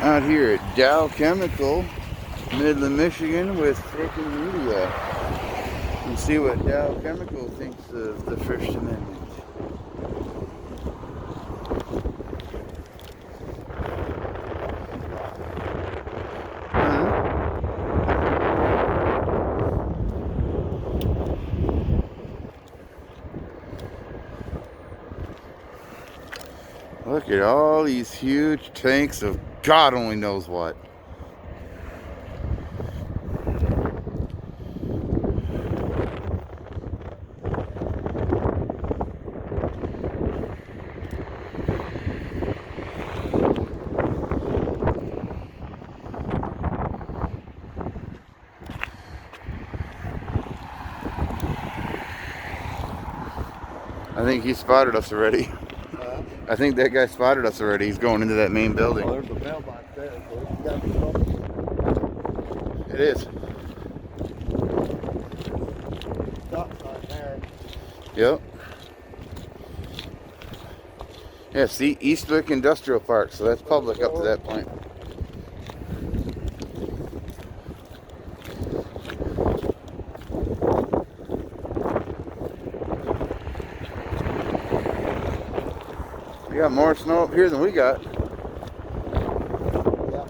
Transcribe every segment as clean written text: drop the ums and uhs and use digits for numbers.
Out here at Dow Chemical, Midland, Michigan, with Fricn Media. And see what Dow Chemical thinks of the First Amendment. Look at all these huge tanks of God only knows what. I think he spotted us already. I think that guy spotted us already. He's going into that main building. Oh, there's a mailbox there, so you got to be close. It is. Stop sign there. Yep. Yeah, see, Eastwick Industrial Park, so that's public up to that point. We got more snow up here than we got. Yeah.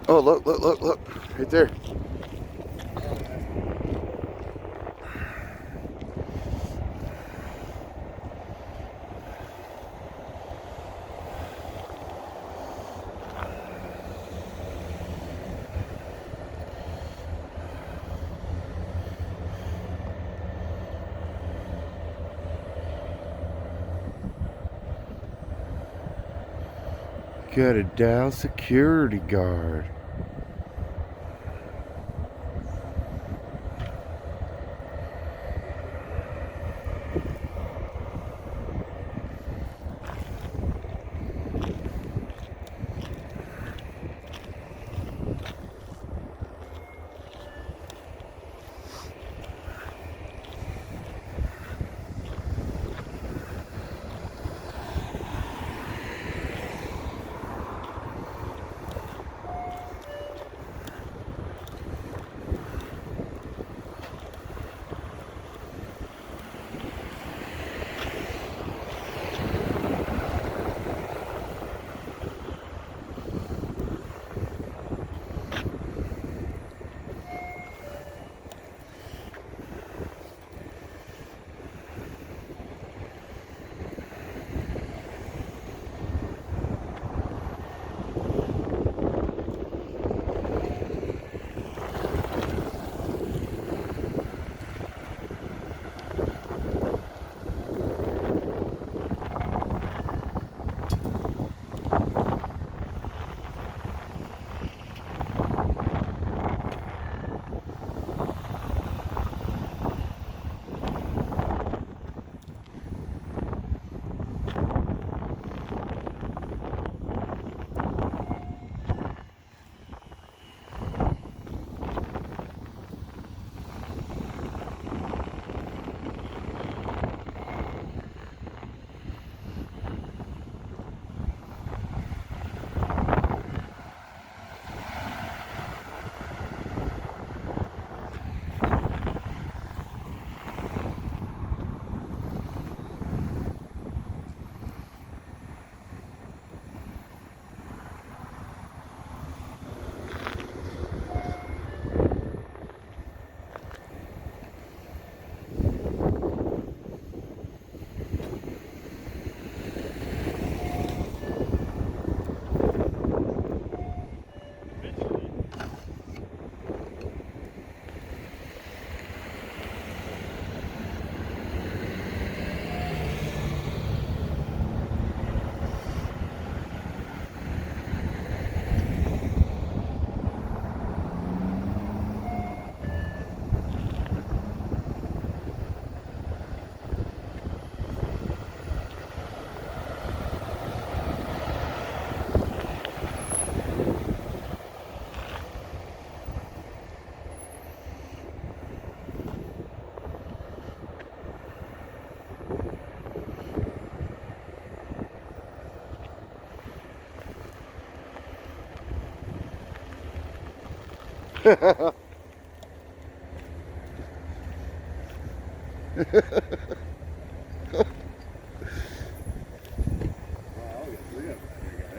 Oh, look, look, look, look. Right there. Got a Dow security guard.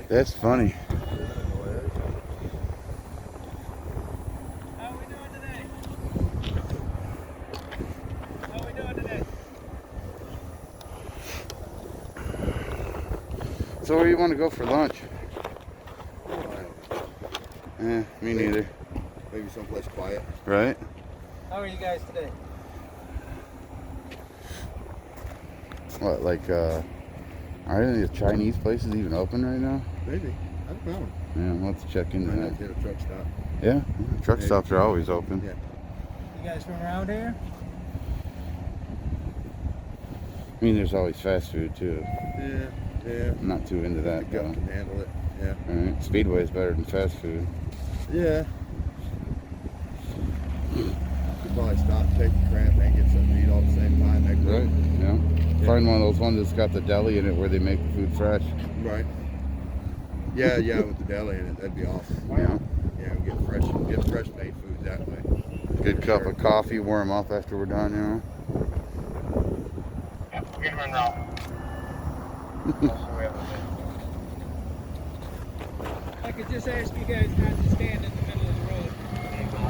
That's funny. How we doing today? How we doing today? So where you want to go for lunch? Me neither. Maybe someplace quiet. Right? How are you guys today? What, like, are any of the Chinese places even open right now? Maybe. I don't know. Yeah, we'll have to check into Might that. not get a truck stop. Yeah, truck Maybe. stops are always open. Yeah. You guys from around here? I mean, there's always fast food too. Yeah. Yeah. I'm not too into that The gut though. can handle it. Yeah. Right. Speedway is better than fast food. Yeah. You could probably stop, take a cramp, and get something to eat all at the same time. Make Right. Yeah. Yeah. Find one of those ones that's got the deli in it where they make the food fresh. Right. Yeah, yeah, with the deli in it, that'd be awesome. Yeah. Yeah, we get fresh made food that way. Good cup of coffee, warm up after we're done, you know. Get him in now. I could just ask you guys not to stand in the middle of the road. Negative.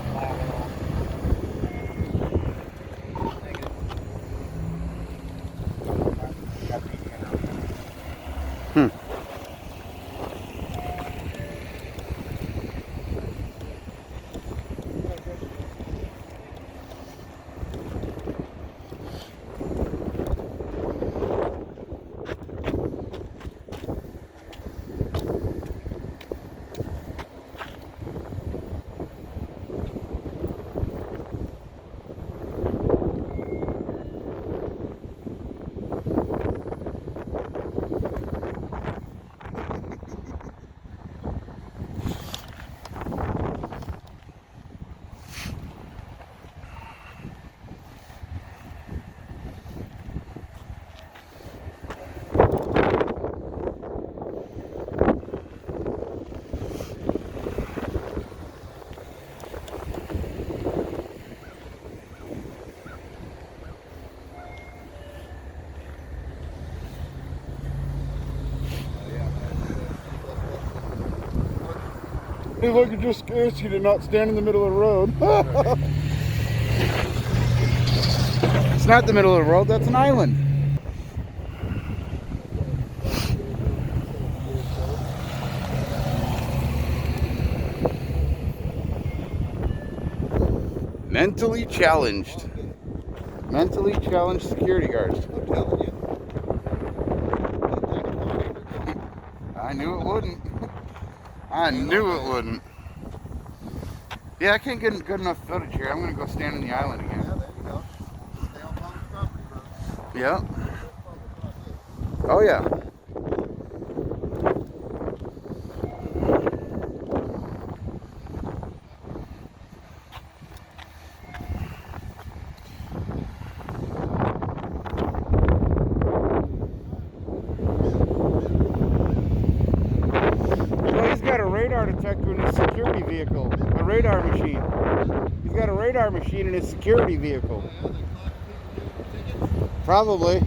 Hey, look, it just scares you to not stand in the middle of the road. It's not the middle of the road, that's an island. Mentally challenged. Mentally challenged security guards. I'm telling you. I knew it wouldn't. I knew it wouldn't. Yeah, I can't get good enough footage here. I'm going to go stand on the island Yeah, again. there you go. Stay on public property, bro. Yeah. Oh, yeah. Well, he's got a radar detector in his security vehicle. A radar machine. He's got a radar machine in his security vehicle. Probably.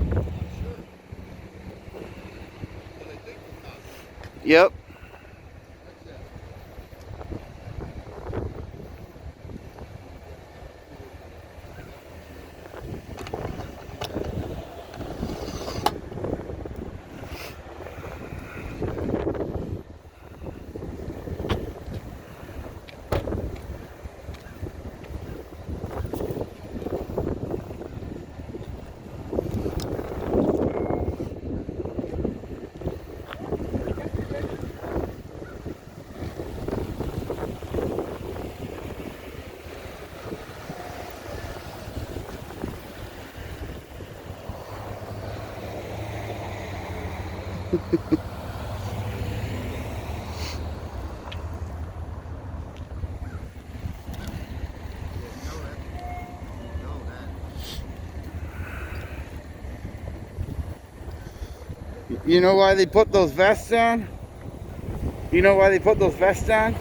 Yep. You know why they put those vests on? You know why they put those vests on?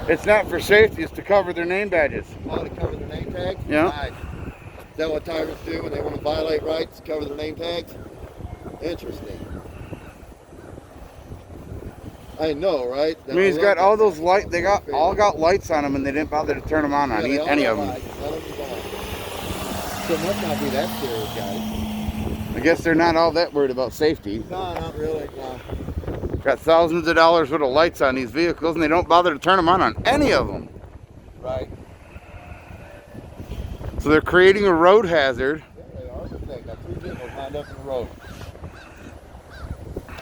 It's not for safety, it's to cover their name badges. Oh, to cover their name tags? Yeah. Nice. Is that what tyrants do when they want to violate rights? Cover their name tags? Interesting. I know, right? I mean, he's got all those lights. They all got lights on them, and they didn't bother to turn them on any of them. Lights. Let them go on. So it must not be that serious, guys. I guess they're not all that worried about safety. No, not really. No. Got thousands of dollars worth of lights on these vehicles, and they don't bother to turn them on any of them. Right. So they're creating a road hazard. Yeah, they are. They got 2 vehicles lined up in the road,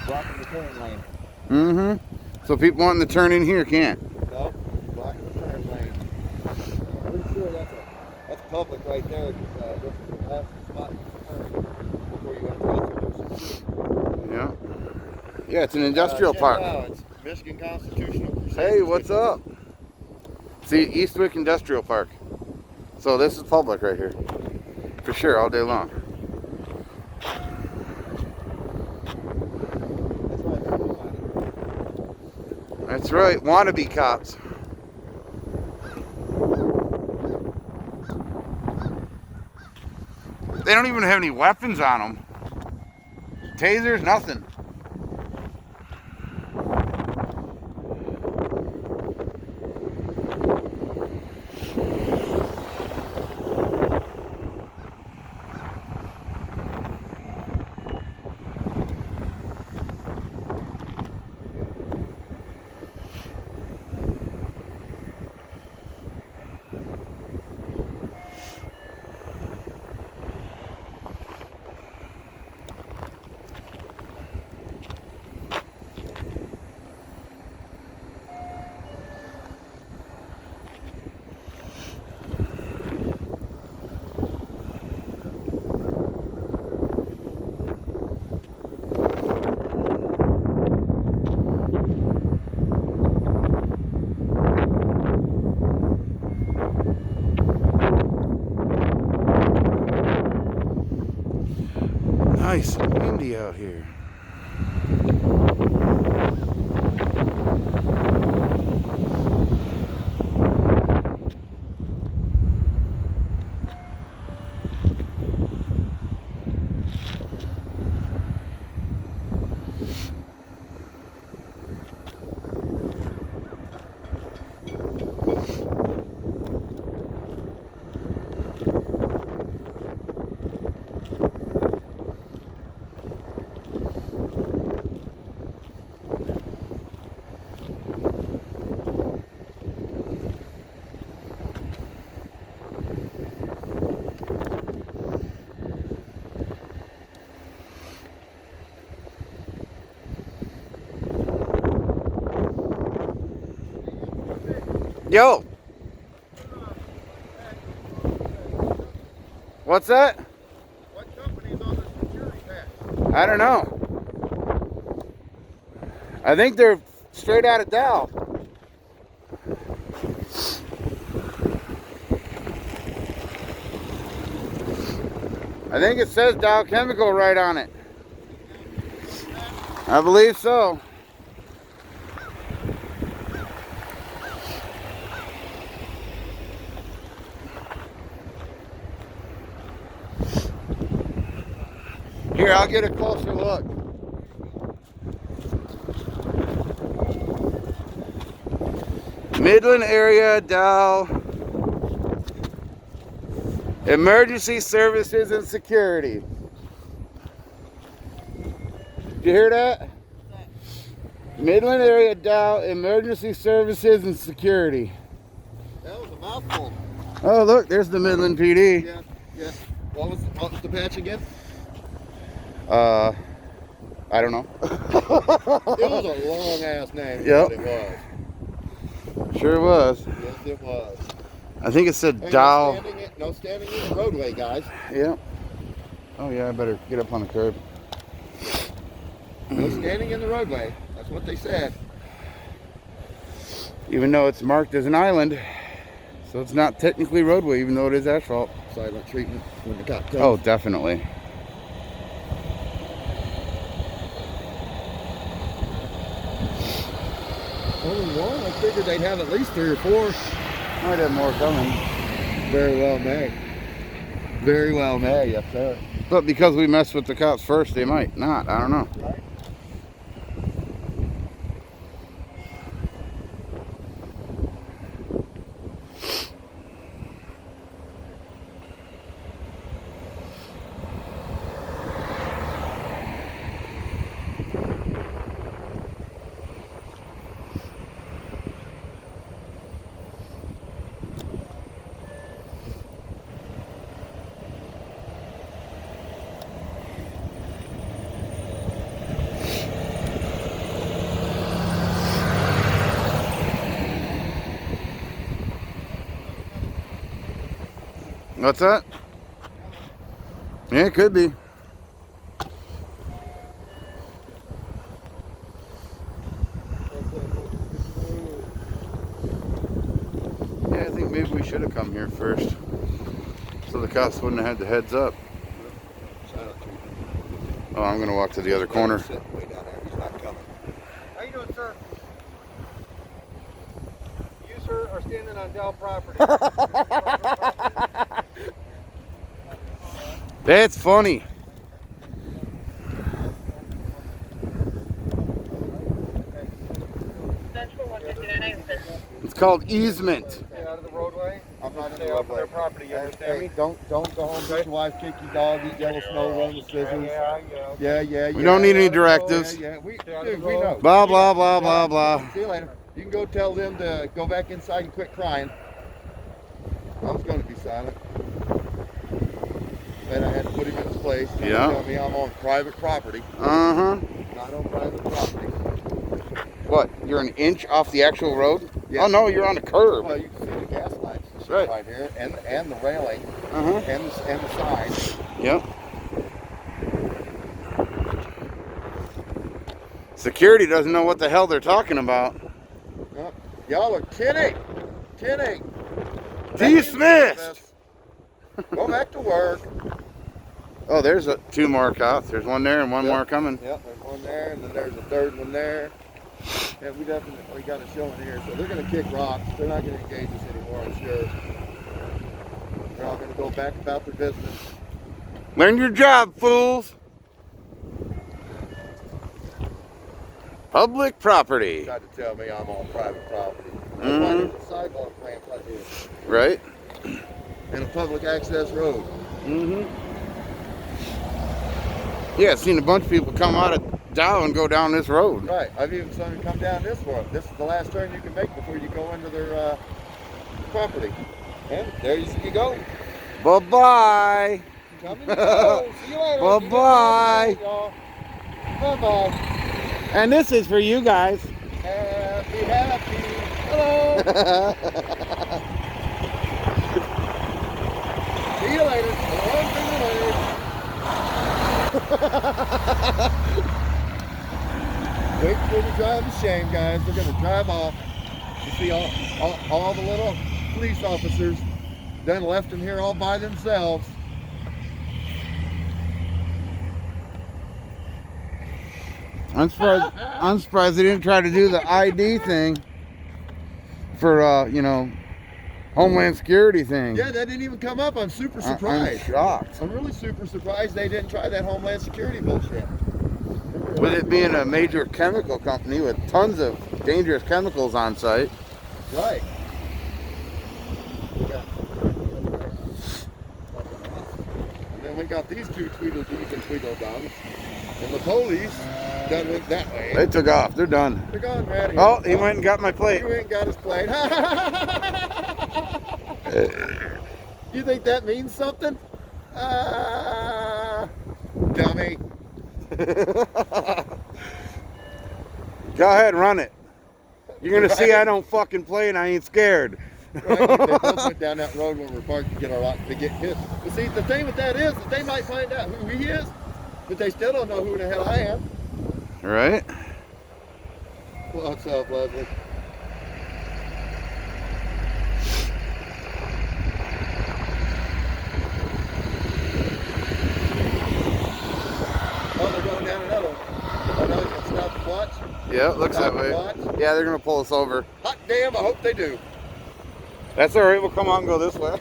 blocking the turn lane. Mm-hmm. So people wanting to turn in here can't. No, blocking the turn lane. I'm pretty sure that's public right there. That's the spot before you enter through. Yeah. Yeah, it's an industrial park. It's Michigan Constitutional Procedure. Hey, what's up? See, Eastwick Industrial Park. So this is public right here. For sure, all day long. That's right, wannabe cops. They don't even have any weapons on them. Tasers, nothing. Nice windy out here. Yo! What's that? What company is on the security tax? I don't know. I think they're straight out of Dow. I think it says Dow Chemical right on it. I believe so. Here, I'll get a closer look. Midland area Dow Emergency Services and Security. Did you hear that? Midland area Dow Emergency Services and Security. That was a mouthful. Oh, look, there's the Midland PD. Yeah, yeah. What was the patch again? I don't know. It was a long ass name. Yep. It was. Sure was. Yes, it was. I think it said Hey, Dow. No standing in the roadway, guys. Yeah. Oh yeah, I better get up on the curb. No standing in the roadway. That's what they said. Even though it's marked as an island, so it's not technically roadway, even though it is asphalt. Silent treatment when the cop comes. Oh, definitely. Only one? I figured they'd have at least 3 or 4. Might have more coming. Very well may. Very well may, yes sir. But because we messed with the cops first, they might not. I don't know. Right. What's that? Yeah, it could be. Yeah, I think maybe we should have come here first, so the cops wouldn't have had the heads up. Oh, I'm gonna walk to the other corner. He's not coming. How you doing, sir? You, sir, are standing on Dow property. That's funny. It's called easement. Stay out of the roadway. I'm not in Stay the off of their roadway. property, you understand me? Don't go home, beat your wife, kick your dog, eat yellow snow, run with scissors. Yeah. We don't need any directives. Yeah. Dude, we know. Blah, blah, blah, blah, blah. See you later. You can go tell them to go back inside and quit crying. I was going to be silent. Then I had to put him in his place. Yeah. Tell me I'm on private property. Uh-huh. Not on private property. What, you're an inch off the actual road? Yeah. Oh, no, you're on the curb. Well, you can see the gas lights and shit Right. right here, and the railing, Uh-huh. and the sign. Yep. Security doesn't know what the hell they're talking about. Y'all are kidding. Dismissed. Go back to work. Oh, there's 2 more cops. There's one there and one more coming. Yep, there's one there, and then there's a third one there. Yeah, we definitely got a showing here. So they're going to kick rocks. They're not going to engage us anymore, I'm sure. They're all going to go back about their business. Learn your job, fools. Public property. Tried to tell me I'm on private property. That's why there's a sidewalk ramp right here. Right? And a public access road. Mm-hmm. Yeah, I've seen a bunch of people come out of Dow and go down this road. Right. I've even seen them come down this road. This is the last turn you can make before you go into their property. And there you go. Bye-bye. Come and go. See you later. Bye-bye. Bye-bye. And this is for you guys. Happy. Hello. See you later. See you later. Wait for the drive of shame, guys. They're going to drive off. You see all the little police officers done left in here all by themselves. I'm surprised they didn't try to do the ID thing for, you know, Homeland Security thing. Yeah, that didn't even come up. I'm super surprised. I'm shocked. I'm really super surprised they didn't try that Homeland Security bullshit. With it being a major chemical company with tons of dangerous chemicals on site. Right. And then we got these 2 Tweedledees and Tweedledums. And the police done went that way. They took off. They're done. They're gone, right? Oh, he went and got my plate. He went and got his plate. You think that means something? Dummy. Go ahead, run it. You're gonna see I don't fucking play and I ain't scared. Right? They both went down that road when we're parked to get our to get hit. But see, the thing with that is that they might find out who he is, but they still don't know who the hell I am. Right? What's up, Leslie? Oh, they're going down another one. Oh, no, he's gonna stop and watch. Yeah, it looks that way. Watch. Yeah, they're gonna pull us over. Hot damn, I hope they do. That's all right. We'll come on and go this way.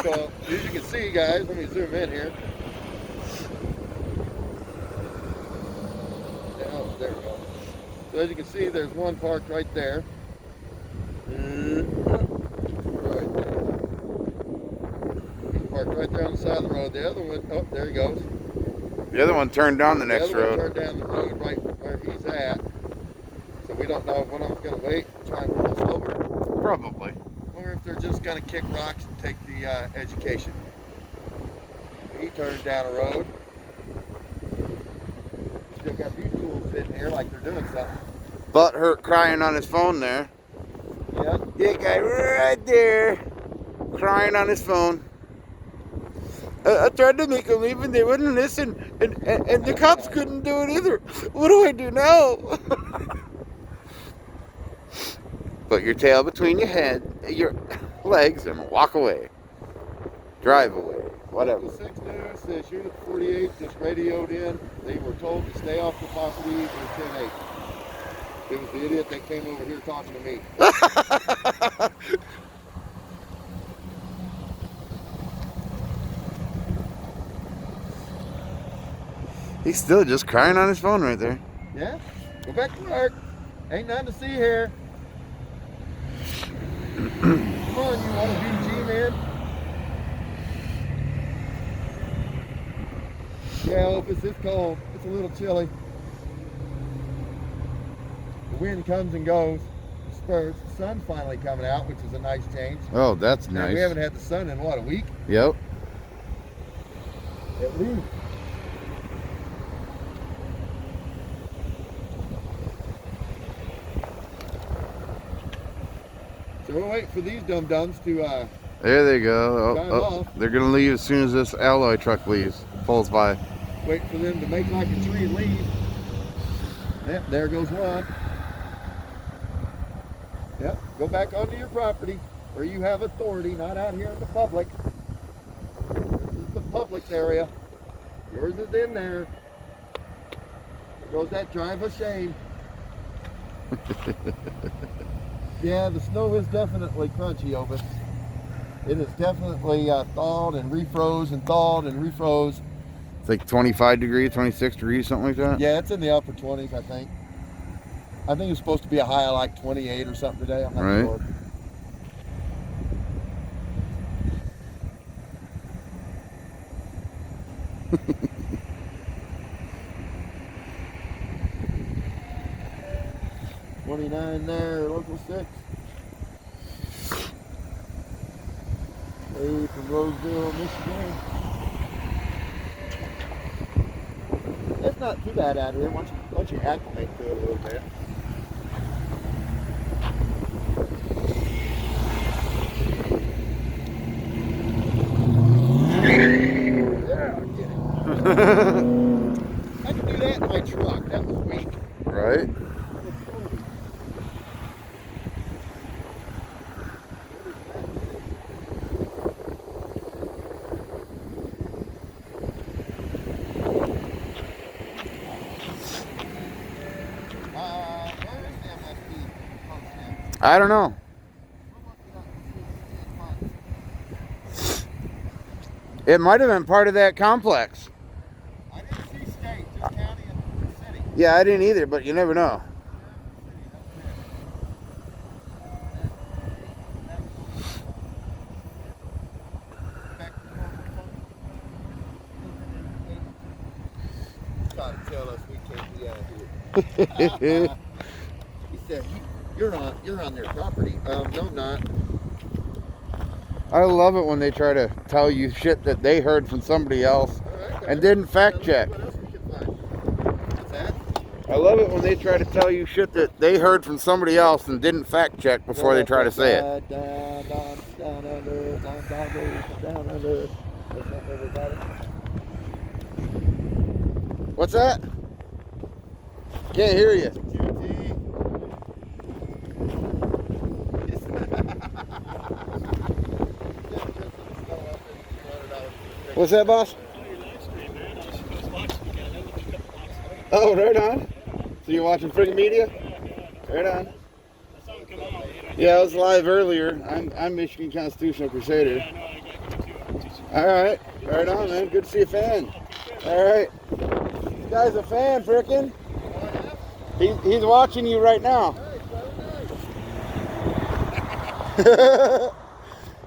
So, as you can see, guys, let me zoom in here. Oh, there we go. So as you can see, there's one parked right there. Right there. He's parked right there on the side of the road. The other one, oh, there he goes. The other one turned down the next The other road. one turned down the road right where he's at. So we don't know if one of them's going to wait and try and pull us over. Probably. Or if they're just going to kick rocks and take the education. He turned down a road. Still got these tools sitting here like they're doing something. Butt hurt crying on his phone there. Yeah. That guy right there crying on his phone. I tried to make them leave and they wouldn't listen. And the cops couldn't do it either. What do I do now? Put your tail between your legs and walk away. Drive away. Whatever. The 6 News says Unit 48 just radioed in. They were told to stay off the property in 10-8. It was the idiot that came over here talking to me. He's still just crying on his phone right there. Yeah? Go back to work. Ain't nothing to see here. Come on, you want a BG, man? Yeah, Opus, it's cold. It's a little chilly. The wind comes and goes. Spurts. The sun's finally coming out, which is a nice change. Oh, that's Now, nice. we haven't had the sun in, what, a week? Yep. At least. So we'll wait for these dum-dums to There they go. Drive Oh, off. they're gonna leave as soon as this alloy truck leaves, pulls by. wait for them to make like a tree and leave. Yep, there goes one. Yep, go back onto your property where you have authority, not out here in the public. This is the public's area. Yours is in there. There goes that drive of shame. Yeah, the snow is definitely crunchy, Ovis. It is definitely thawed and refroze and thawed and refroze. It's like 25 degrees, 26 degrees, something like that. Yeah, it's in the upper 20s, I think. I think it's supposed to be a high of like 28 or something today. I'm not Right. sure. $29 there, local 6. Hey, from Roseville, Michigan. It's not too bad out here once you acclimate to it a little bit. Yeah, get it. I could do that in my truck. That was weak. Right? Where is the MSP post now? I don't know. It might have been part of that complex. I didn't see state, just county and city. Yeah, I didn't either, but you never know. Trying to tell us we can't be out here. He said, "You're on their property." No, I'm not. I love it when they try to tell you shit that they heard from somebody else All right, and didn't fact check. What else we can find? What's that? I love it when they try to tell you shit that they heard from somebody else and didn't fact check before they try to say it. Down under, down under. That's not everybody. What's that? Can't hear you. What's that, boss? Oh, right on. So you're watching Fricn Media? Right on. Yeah, I was live earlier. I'm Michigan Constitutional Crusader. All right. Right on, man. Good to see a fan. All right. This guy's a fan, Frickin. He's watching you right now.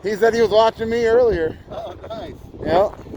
He said he was watching me earlier. Oh, nice. Yep.